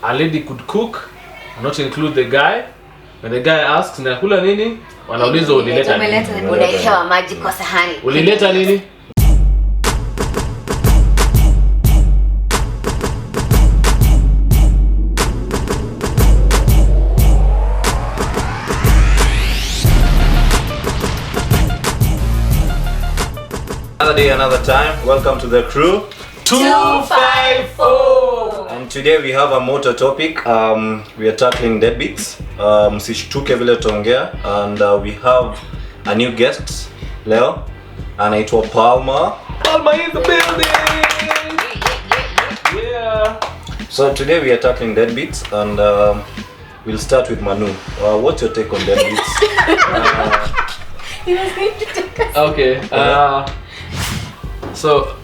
a lady could cook and not include the guy. When the guy asks, nakula nini? Wanauliza ulileta nini? Unaisha maji kwa sahani. Ulileta nini? Another day, another time. Welcome to the crew 254. And today we have a motor topic. We are tackling deadbeats. Msishtuke vile tongea, and we have a new guest leo. Anaitwa Palma. Palma in the building. Yeah. So today we are tackling deadbeats, and we'll start with Manu. What's your take on deadbeats? He was going to take us. Okay. So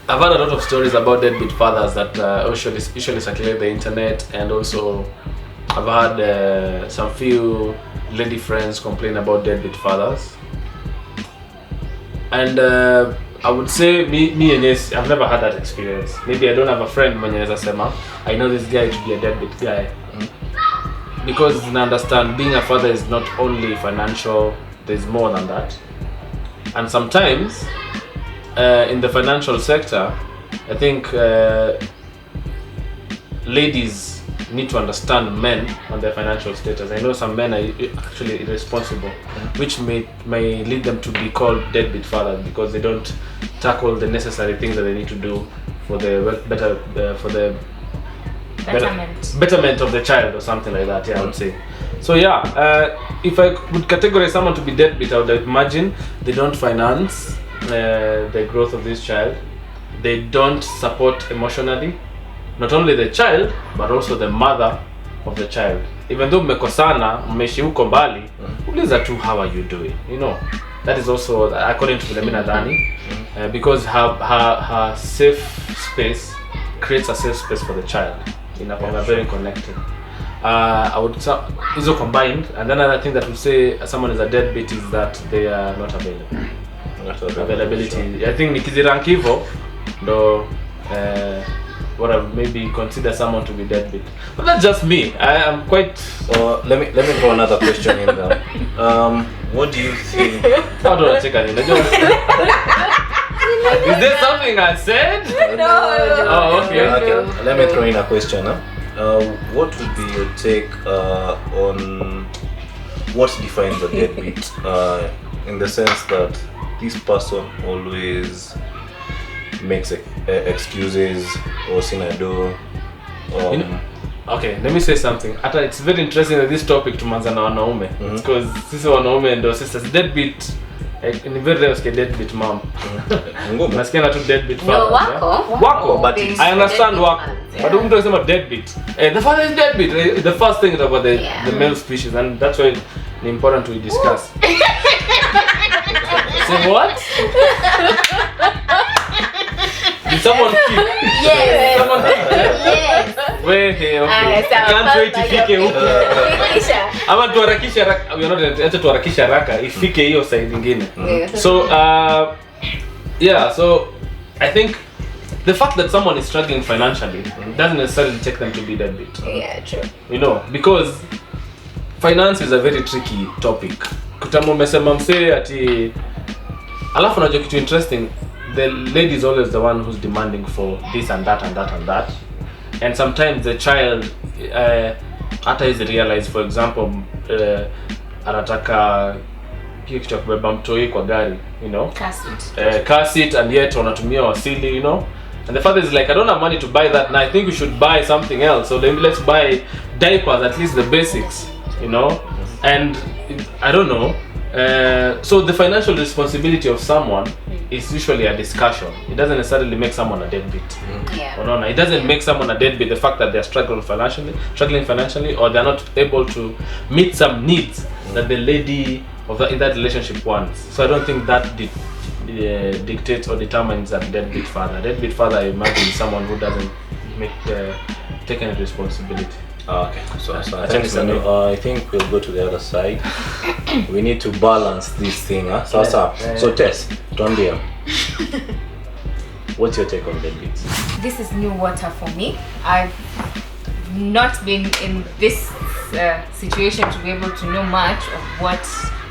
I've had a lot of stories about deadbeat fathers that usually circulate the internet, and also I've had some few lady friends complain about deadbeat fathers. And I would say me and yes, I've never had that experience. Maybe I don't have a friend when I know this guy to be a deadbeat guy. Because I understand being a father is not only financial, there's more than that. And sometimes in the financial sector, I think ladies need to understand men and their financial status. I know some men are actually irresponsible, which may lead them to be called deadbeat fathers because they don't tackle the necessary things that they need to do for the betterment of the child or something like that. Yeah, I would say. So yeah, if I would categorize someone to be deadbeat, I would imagine they don't finance the growth of this child. They don't support emotionally, not only the child but also the mother of the child. Even though mmekosana, mmeshi huko mbali, uliza tu how are you doing, you know. That is also according to Lemina Dani, because her safe space creates a safe space for the child. Inakuwa very connected. I would is combined, and then another thing that would say someone is a deadbeat is that they are not available. Availability. I think nikizirank hivyo ndo what I maybe consider someone to be deadbeat. But that's just me. I am quite. So let me throw another question in there. What do you think? How do I check it? Is there something I said? No. Oh, okay. Let me throw in a question. What would be your take on what defines a deadbeat? In the sense that this person always makes excuses or sinado. Okay, let me say something. It's very interesting that this topic tumanza na wanaume, because sisi wanaume ndo sisters deadbeat. In very rare case deadbeat mom. Nasikia na tu deadbeat father. No, wako. But I understand wako. But when we talk about deadbeat, the father is deadbeat. The first thing is about the male species, and that's why it's important to discuss. Say what? Did someone kick? Yes. Someone kick? Yes. Wait, okay. Can't wait to ifike huko. Ama tuharakisha haraka. We are not acha tuharakisha haraka ifike hiyo side nyingine. So so I think the fact that someone is struggling financially doesn't necessarily take them to be deadbeat. Yeah, true. You know, because finance is a very tricky topic. Kutamu umesema msee ati alafu unajua kitu interesting, the lady is always the one who's demanding for this and that and that and that, and sometimes the child hata is realize, for example, anataka kitu cha kubeba mtoi kwa gari, you know, car seat, and yet wanatumia wasili, you know, and the father is like, I don't have money to buy that, and I think we should buy something else, so then let's buy diapers, at least the basics, you know. And I don't know, so the financial responsibility of someone is usually a discussion. It doesn't necessarily make someone a deadbeat. It doesn't make someone a deadbeat the fact that they're struggling financially, or they're not able to meet some needs that the lady of in that relationship wants. So I don't think that dictates or determines a deadbeat father. Deadbeat father, I imagine, is someone who doesn't take any responsibility. Okay, so thanks, I think we'll go to the other side. We need to balance this thing, huh? So Tess, tuambie, what's your take on deadbeats? This is new water for me. I've not been in this situation to be able to know much of what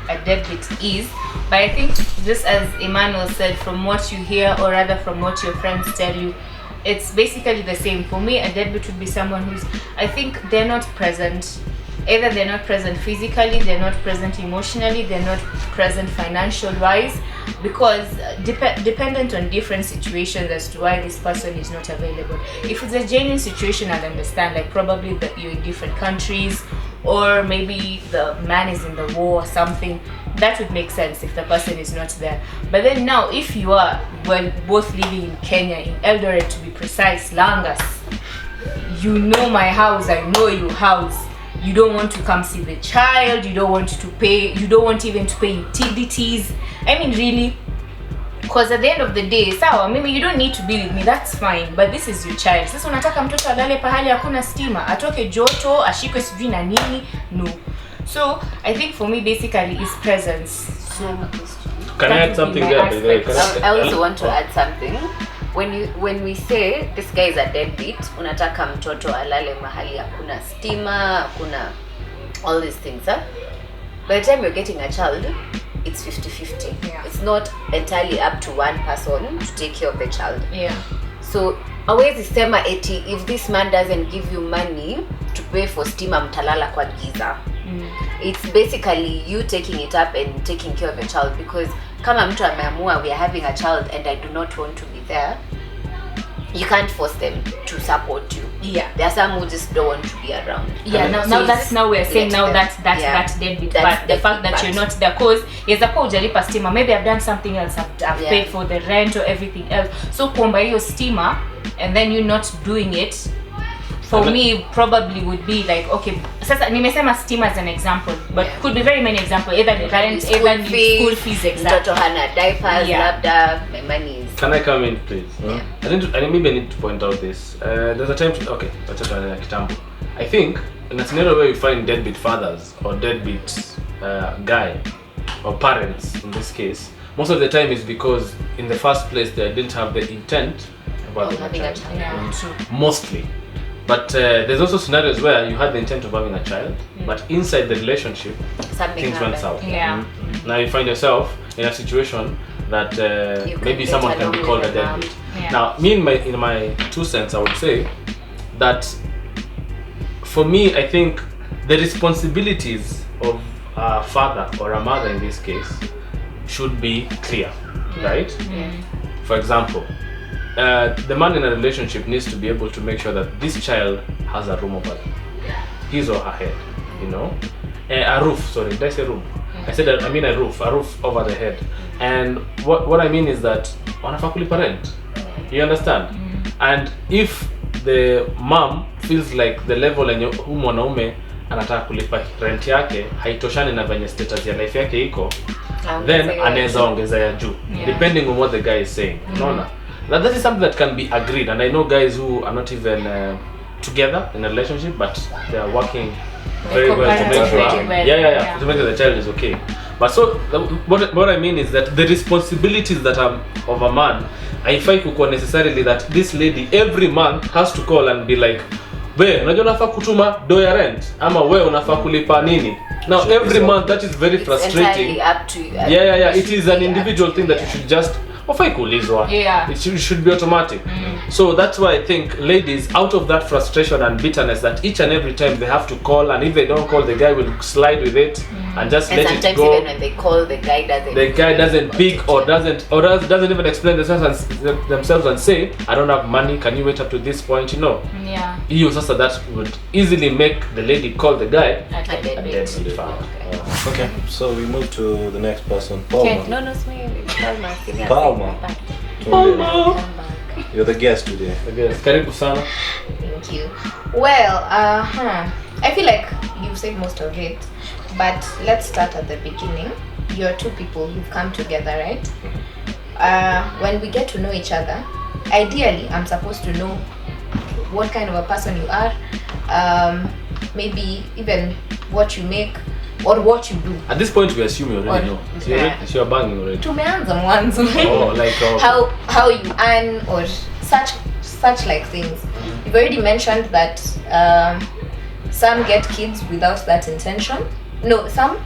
a deadbeat is, but I think just as Emmanuel said, from what you hear, or rather from what your friends tell you, it's basically the same. For me, a deadbeat would be someone who's, I think they're not present. Either they're not present physically, they're not present emotionally, they're not present financial-wise, because dependent on different situations as to why this person is not available. If it's a genuine situation, I'd understand, like probably that you're in different countries, or maybe the man is in the war or something. That would make sense if the person is not there. But then now, if you are both living in Kenya, in Eldoret to be precise, Langas, you know my house, I know your house. You don't want to come see the child, you don't want even to pay utilities. I mean, really, because at the end of the day, sawa, maybe you don't need to be with me, that's fine, but this is your child. Sasa unataka mtoto alale pahali hakuna stima, atoke joto, ashikwe sijui na nini? No. So I think for me, basically, is presence. So can I add something there? I also want to add something. When we say this guy is a deadbeat, unataka mtoto alale mahali hakuna stima, hakuna all these things, huh? By the time you're getting a child, it's 50-50. Yeah. It's not entirely up to one person to take care of the child. Yeah. So always sema eti, if this man doesn't give you money to pay for stima, mtalala kwa giza. It's basically you taking it up and taking care of your child, because kama mtu ameamua we are having a child and I do not want to be there, you can't force them to support you. Yeah. There are some who just don't want to be around. Yeah, now we're saying now that's deadbeat. But the fact that you're not there, cause yaweza kuwa hujalipa stima, maybe I've done something else, I've paid for the rent or everything else. So kuomba hiyo stima and then you not doing it, for me probably would be like, okay, sasa nimesema stima as an example, but could be very many examples, either the rent, either the school fees, exactly. Mtoto hana diapers, labda my money is. Can I come in, please? Yeah. I need to point out this. There's a time okay, I think in a scenario where you find deadbeat fathers or deadbeat guy or parents in this case, most of the time is because in the first place they didn't have the intent about having a child. Yeah, true. Mostly. But there's also scenarios where you had the intent of having a child, but inside the relationship, things went south. Yeah. Now you find yourself in a situation that maybe someone can be called a deadbeat. Yeah. Now, me in my 2 cents, I would say that for me, I think the responsibilities of a father or a mother in this case should be clear, right? Yeah. For example, the man in a relationship needs to be able to make sure that this child has a room over his or her head, you know, a roof. Sorry, did I say room? I mean a roof over the head. And what I mean is that wanafaa kulipa rent. You understand? And if the mom feels like the level yenye huyu mwanaume anataka kulipa rent yake haitoshani na venye status ya life yake iko, then anaweza ongeza ya juu, depending on what the guy is saying. Unaona? Now that is something that can be agreed, and I know guys who are not even together in a relationship, but they are working very well to make sure, to make sure the child is okay. But so what I mean is that the responsibilities that are of a man, I find kukuwa necessarily that this lady every month has to call and be like, we unajua unafaa kutuma do ya rent ama we unafaa kulipa nini. Now every month, that is very frustrating. It's entirely up to you. It is an individual thing that you should just it should be automatic. So that's why I think ladies, out of that frustration and bitterness that each and every time they have to call, and if they don't call, the guy will slide with it and just let it go. Even when they call, the guy doesn't pick or doesn't even explain themselves and say, I don't have money, can you wait up to this point, you know? Yeah. That would easily make the lady call the guy a deadbeat. Okay, so we move to the next person. Palma. Palma. You're the guest today. Karibu sana. Thank you. Well, I feel like you've said most of it, but let's start at the beginning. You're two people who've come together, right? When we get to know each other, ideally, I'm supposed to know what kind of a person you are, maybe even what you make or what you do. At this point, we assume you already know. So you're banging already. Tumeanza mwanzo. Oh, like how you earn or such like things. you've already mentioned that some get kids without that intention. No, some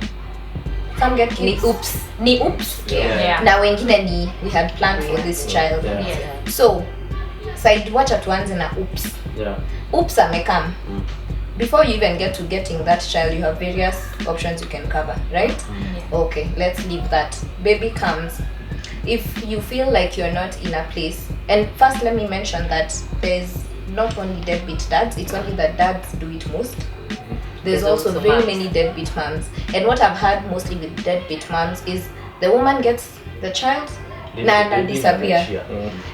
get kids. Ni oops. Yeah. Na wengine ni we had planned for this child. Yeah. So, side wacha tuanze na oops. Yeah. Oops amekam. Before you even get to getting that child, you have various options you can cover, right? Okay, let's leave that. Baby comes. If you feel like you're not in a place, and first let me mention that there's not only deadbeat dads, it's only that dads do it most. There's also very moms. many deadbeat moms. And what I've had mostly with deadbeat moms is the woman gets the child, and disappear.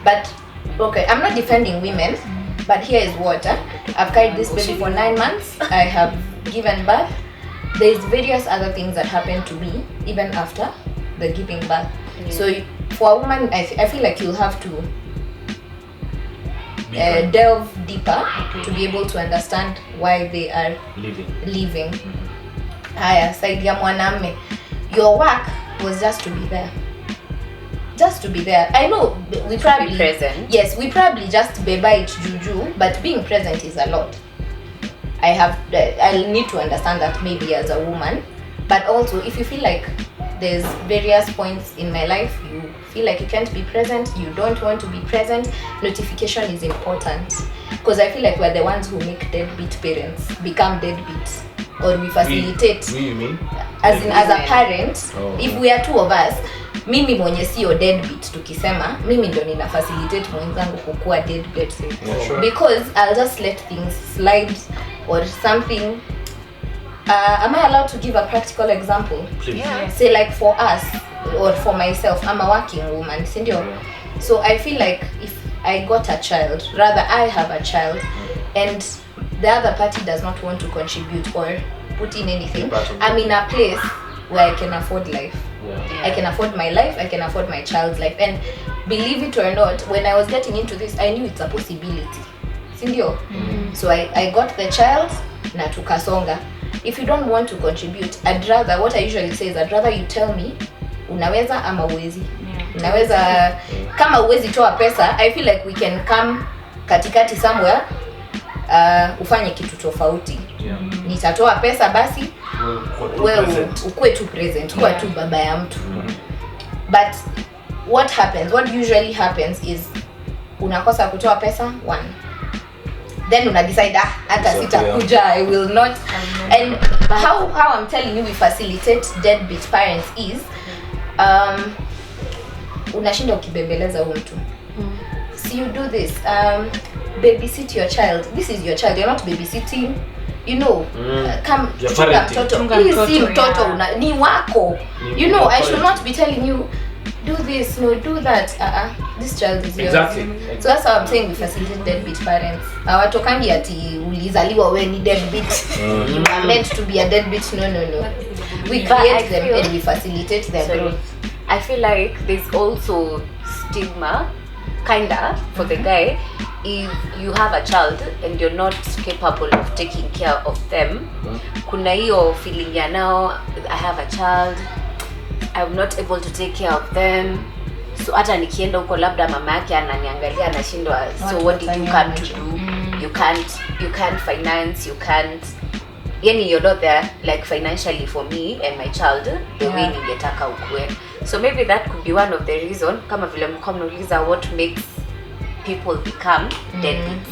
But okay, I'm not defending women, but here is what I've carried this baby for 9 months. I have given birth. There's various other things that happen to me even after the giving birth. So for a woman, I feel like you'll have to delve deeper to be able to understand why they are leaving. Haya, side ya mwanamme, your work was just to be there. Just to be there. I know we probably be present. Yes, we probably just beba it juju, but being present is a lot. I'll need to understand that maybe as a woman, but also if you feel like there's various points in my life you feel like you can't be present, you don't want to be present, notification is important, because I feel like we're the ones who make deadbeat parents become deadbeat, or we facilitate. We you mean? As in, as a parent, Oh. if we are two of us, mimi mwenye sio deadbeat tukisema, mimi ndo nina facilitate mwenzangu kukua deadbeat. Sure. Because I'll just let things slide or something. Am I allowed to give a practical example? Please. Yeah. Say like for us or for myself, I'm a working woman, sindio? So I feel like if I got a child, rather I have a child, and the other party does not want to contribute or put in anything, I'm in a place where I can afford life. I can afford my life, I can afford my child's life. And believe it or not, when I was getting into this, I knew it's a possibility. Sindio? So I got the child, na tukasonga. If you don't want to contribute, what I usually say is I'd rather you tell me, unaweza ama uwezi. Unaweza, kama uwezi toa pesa, I feel like we can come katikati somewhere, ufanye kitu tofauti. Nitatoa pesa basi, wewe ukue tu present, kuwa tu baba ya mtu. But what usually happens is unakosa kutoa pesa, one. Then una decide hata sitakuja, I will not. And how I'm telling you we facilitate deadbeat parents is unashinda ukibembeleza huyo mtu. So you do this, babysit your child. This is your child, you're not babysitting. You know, come chunga mtoto. Hii si mtoto, ni wako. You know, I should not be telling you do this, no, do that. This child is yours. Exactly. So that's how I'm saying we facilitate deadbeat parents. Hawatokangi ati ulizaliwa we ni deadbeat. You are meant to be a deadbeat. No. We create them and we facilitate their growth. I feel like there's also stigma, kinda, for the guy. If you have a child and you're not capable of taking care of them, kuna hiyo feeling ya now I have a child, I'm not able to take care of them. So hata nikienda huko labda mama yake ananiangalia anashindwa, so what did you come to do? You can't finance, you can't, yani you're not there like financially for me and my child the way ningetaka ukue. So maybe that could be one of the reason, kama vile mko mnauliza what makes people become deadbeats.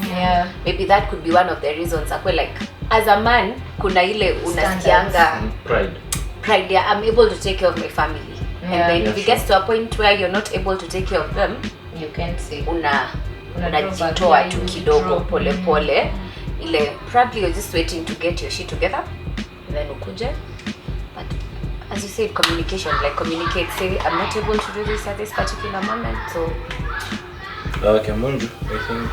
Maybe that could be one of the reasons. Like as a man, kuna ile unasikianga pride. Yeah, I'm able to take care of my family. And then if it gets to a point where you're not able to take care of them, you can't say unajitoa tu kidogo pole pole. Ile probably you're just waiting to get your shit together and then ukuje. But as you said, communication, like communicate, say I'm not able to do this at this particular moment. So okay, Munju, I think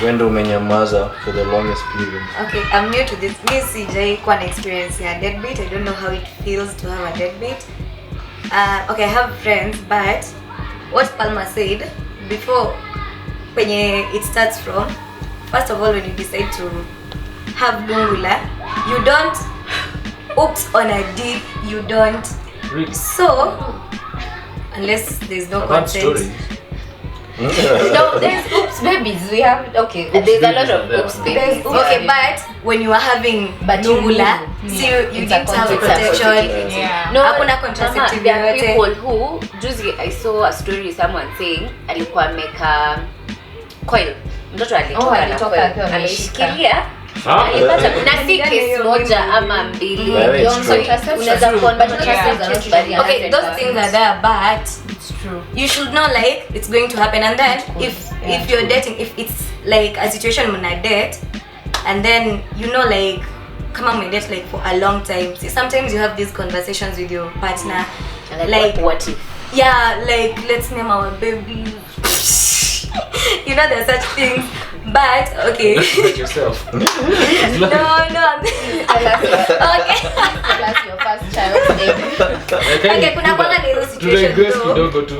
when do umenyamaza for the longest period? Okay, I'm new to this. Me CJ kwa experience ya deadbeat. I don't know how it feels to have a deadbeat. Okay, I have friends, but what Palma said before, when it starts from, first of all, when you decide to have dungula, you don't oops on a dick, you don't. So unless there's no consent. No, there's oops babies. We have there's a lot of oops babies. Okay, but when you are having Dungula, you didn't have protection. Yeah. No, Hakuna contraceptive there are yoyote. people who juzi I saw a story someone saying alikuwa ameka coil. Mtoto alitoka na coil. Ameshikilia alipata na si case moja ama mbili. Unaweza kuona okay, those things are there, but it's true. You should know like it's going to happen, and then if you're dating, if it's like a situation when I date, and then you know like come on, we date like for a long time. See, sometimes you have these conversations with your partner, like what if? Yeah, like let's name our baby. You know there's such things, but okay. Like yourself. No. Okay. That's your first child's name. Okay, kuna kwanga hizo situation kidogo tu.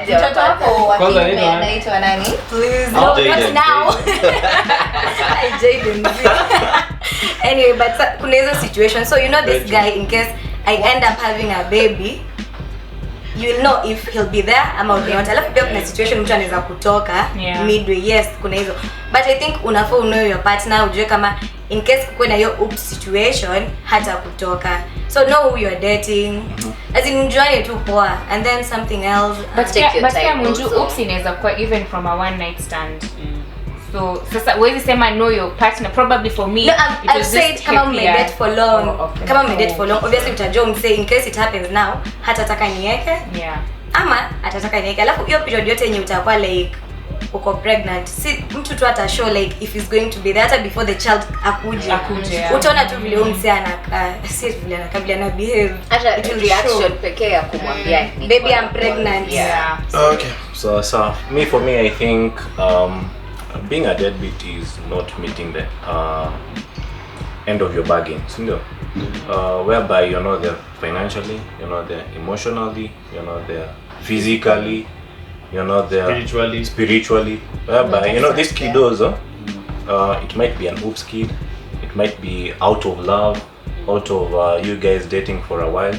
Mtoto wako wa kiume anaitwa nani? Please, no, not now. Anyway, but kuna hizo situation. So you know this guy, in case I end up having a baby, you'll know if he'll be there ama not. Alafu pia kuna situation mtu anaweza kutoka midway. Yes, kuna hizo. But I think unafaa know your partner, ujue kama in case kuwe na hiyo oops situation hata kutoka. So know who you're dating. As in enjoy tu poa, and then something else. But Munju, oops inaweza kuwa even from a one night stand. So sasa huwezi sema know your partner. Probably for me, no, I've said kama umedate for long. Kama umedate for long, obviously utajua msay in case it happens now, hatataka niweke. Yeah. Ama atataka niweke. Alafu hiyo period yote yenye utakuwa like uko pregnant, si mtu tu ata show like if he's going to be there hata before the child akuje. Utaona tu vile msay anakaa, si vile anakaa, vile ana behave. Hata reaction pekee ya kumwambia baby I'm pregnant. Yeah. Okay. So for me I think being a deadbeat is not meeting the end of your bargain, whereby you're not there financially, you're not there emotionally, you're not there physically, you're not there spiritually, whereby these kiddos, it might be an oops kid, it might be out of love, out of you guys dating for a while.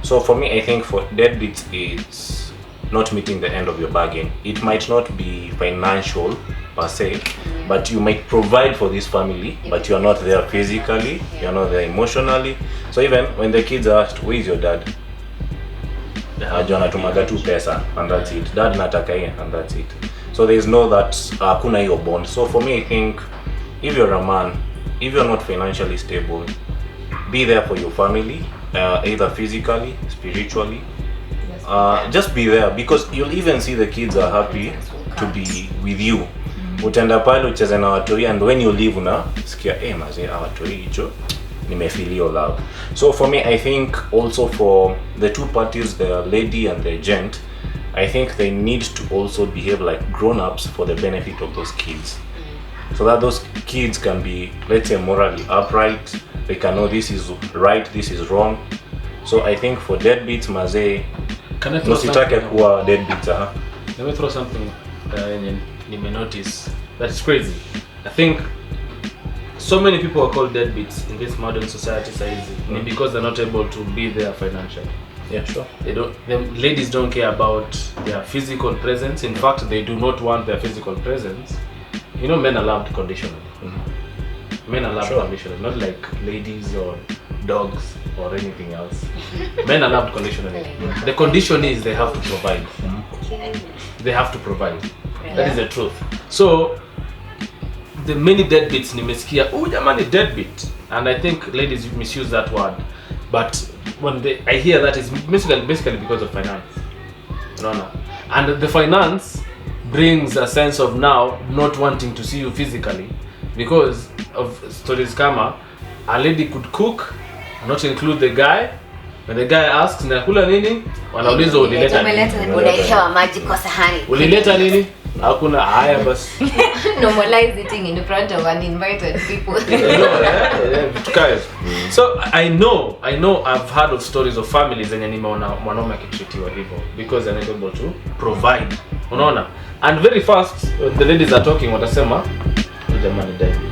So for me I think for deadbeats it's not meeting the end of your bargain. It might not be financial per se, but you might provide for this family, but you are not there physically, you are not there emotionally. So even when the kids are asked, where is your dad? Anatumaga tu pesa, and that's it. Dad nataka hii, and that's it. So there is no that kuna hiyo bond. So for me I think if you're a man, if you're not financially stable, be there for your family, either physically, spiritually. Just be there, because you'll even see the kids are happy to be with you. Utenda pale ucheze na watoi, and when you leave sikia mazee watoi hicho nimefeel your love. So for me I think also for the two parties, the lady and the gent, I think they need to also behave like grown-ups for the benefit of those kids, so that those kids can be, let's say, morally upright. They can know this is right, this is wrong. So I think for deadbeats mazee, usitake kuwa deadbeats. Let me throw something you may notice that's crazy. I think so many people are called deadbeats in this modern society because they're not able to be there financially. Yeah, sure. The ladies don't care about their physical presence. In fact, they do not want their physical presence. Men are loved conditionally. Men are loved conditionally, not like ladies or dogs or anything else. Men are loved conditionally. The condition is they have to provide. They have to provide. That is the truth. So the many deadbeats nimesikia, jamani deadbeat, and I think ladies misuse that word, but when I hear that, it's basically because of finance. And the finance brings a sense of now not wanting to see you physically because of stories kama a lady could cook, not include the guy. When the guy asks nakula nini, wanauliza ulileta nini? Unaekewa maji kwa sahani. Ulileta nini? Hakuna haya basi. Normalize eating in front of uninvited people. So I know I've heard of stories of families zenye nimeona mwanaume akitreatiwa hivyo because they're not able to provide. Unaona? And very fast the ladies are talking watasema jamani deadbeat.